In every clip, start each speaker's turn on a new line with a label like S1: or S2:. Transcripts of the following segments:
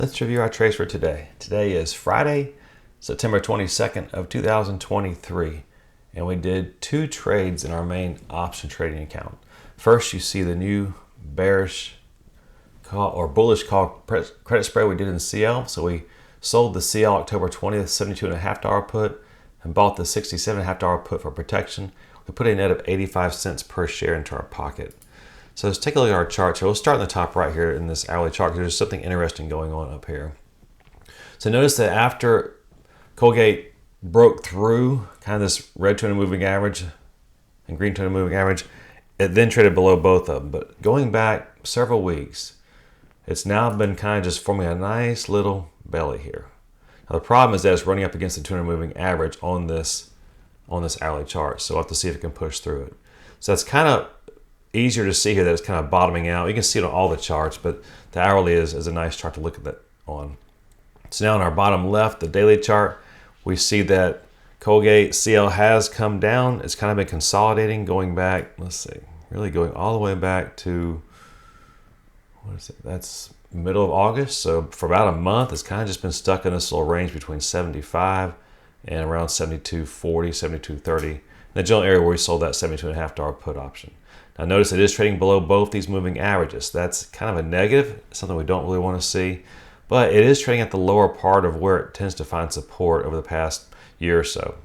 S1: Let's review our trades for today. Today is Friday, September 22nd of 2023, and we did two trades in our main option trading account. First, you see the new bearish call or bullish call credit spread we did in CL. So we sold the CL October 20th $72.50 put and bought the $67.50 put for protection. We put a net of 85 cents per share into our pocket. So let's take a look at our chart. So we'll start in the top right here in this hourly chart because there's something interesting going on up here. So notice that after Colgate broke through kind of this red 200 moving average and green 200 moving average, it then traded below both of them. But going back several weeks, it's now been kind of just forming a nice little belly here. Now the problem is that it's running up against the 200 moving average on this hourly chart. So we'll have to see if it can push through it. So that's kind of easier to see here that it's kind of bottoming out. You can see it on all the charts, but the hourly is a nice chart to look at that on. So now on our bottom left, the daily chart, we see that Colgate CL has come down. It's kind of been consolidating, going back, let's see, really going all the way back to, what is it? That's middle of August. So for about a month, it's kind of just been stuck in this little range between 75 and around 72.40, 72.30. The general area where we sold that $72.50 put option. Now notice it is trading below both these moving averages. That's kind of a negative, something we don't really want to see, but it is trading at the lower part of where it tends to find support over the past year or so.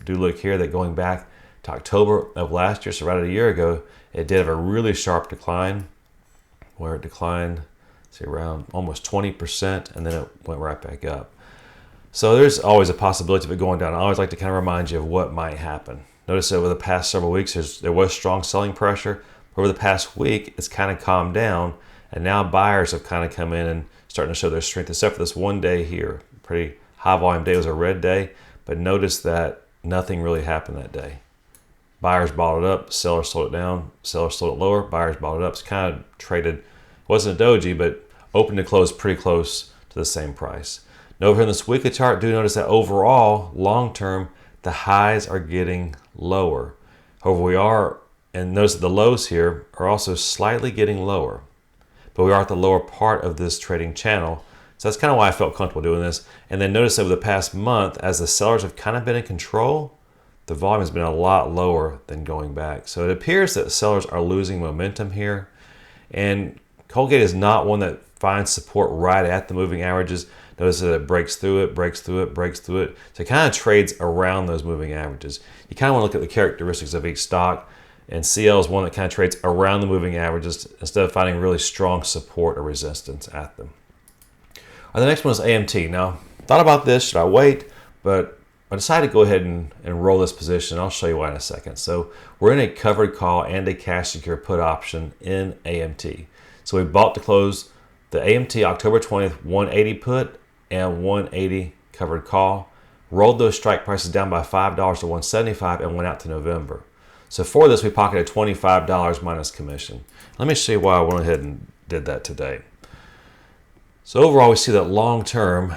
S1: Do look here that going back to October of last year, so right a year ago, it did have a really sharp decline where it declined, see, around almost 20%, and then it went right back up. So there's always a possibility of it going down. I always like to kind of remind you of what might happen. Notice over the past several weeks, there was strong selling pressure. Over the past week, it's kind of calmed down, and now buyers have kind of come in and starting to show their strength, except for this one day here. Pretty high volume day. It was a red day, but notice that nothing really happened that day. Buyers bought it up, sellers sold it down, sellers sold it lower, buyers bought it up. It's kind of traded, it wasn't a doji, but open to close pretty close to the same price. Now over here in this weekly chart, do notice that overall, long term, the highs are getting lower. However, we are, and notice that the lows here are also slightly getting lower, but we are at the lower part of this trading channel. So that's kind of why I felt comfortable doing this. And then notice over the past month, as the sellers have kind of been in control, the volume has been a lot lower than going back. So it appears that sellers are losing momentum here. And Colgate is not one that finds support right at the moving averages. Notice that it breaks through it, breaks through it, breaks through it. So it kind of trades around those moving averages. You kind of want to look at the characteristics of each stock, and CL is one that kind of trades around the moving averages instead of finding really strong support or resistance at them. The next one is AMT. Now, thought about this, should I wait? But I decided to go ahead and roll this position. I'll show you why in a second. So we're in a covered call and a cash secure put option in AMT. So we bought to close the AMT October 20th 180 put and 180 covered call, rolled those strike prices down by $5 to 175 and went out to November. So for this, we pocketed $25 minus commission. Let me show you why I went ahead and did that today. So overall, we see that long term,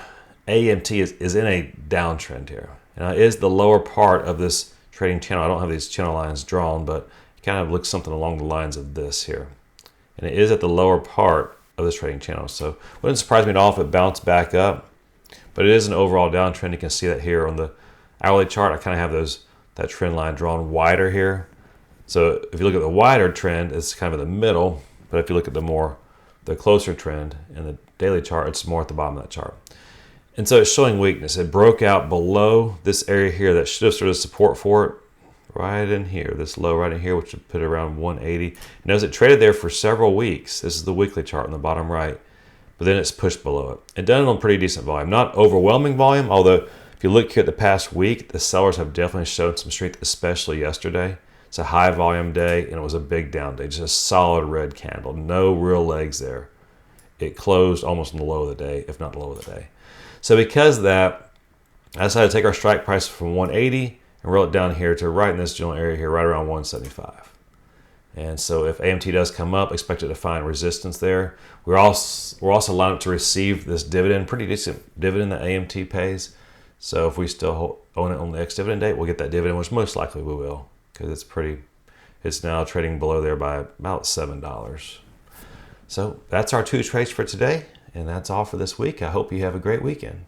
S1: AMT is in a downtrend here. Now, it is the lower part of this trading channel. I don't have these channel lines drawn, but it kind of looks something along the lines of this here. And it is at the lower part of this trading channel. So it wouldn't surprise me at all if it bounced back up, but it is an overall downtrend. You can see that here on the hourly chart. I kind of have that trend line drawn wider here. So if you look at the wider trend, it's kind of in the middle, but if you look at the closer trend in the daily chart, it's more at the bottom of that chart. And so it's showing weakness. It broke out below this area here that should have sort of support for it right in here, this low right in here, which would put it around 180. Notice it traded there for several weeks. This is the weekly chart on the bottom right, but then it's pushed below it. It done it on pretty decent volume, not overwhelming volume, although if you look here at the past week, the sellers have definitely shown some strength, especially yesterday. It's a high volume day, and it was a big down day, just a solid red candle, no real legs there. It closed almost in the low of the day, if not the low of the day. So because of that, I decided to take our strike price from 180 and roll it down here to right in this general area here, right around 175. And so if AMT does come up, expect it to find resistance there. We're also lined up to receive this dividend, pretty decent dividend that AMT pays. So if we still own it on the ex-dividend date, we'll get that dividend, which most likely we will, because it's now trading below there by about $7. So that's our two trades for today. And that's all for this week. I hope you have a great weekend.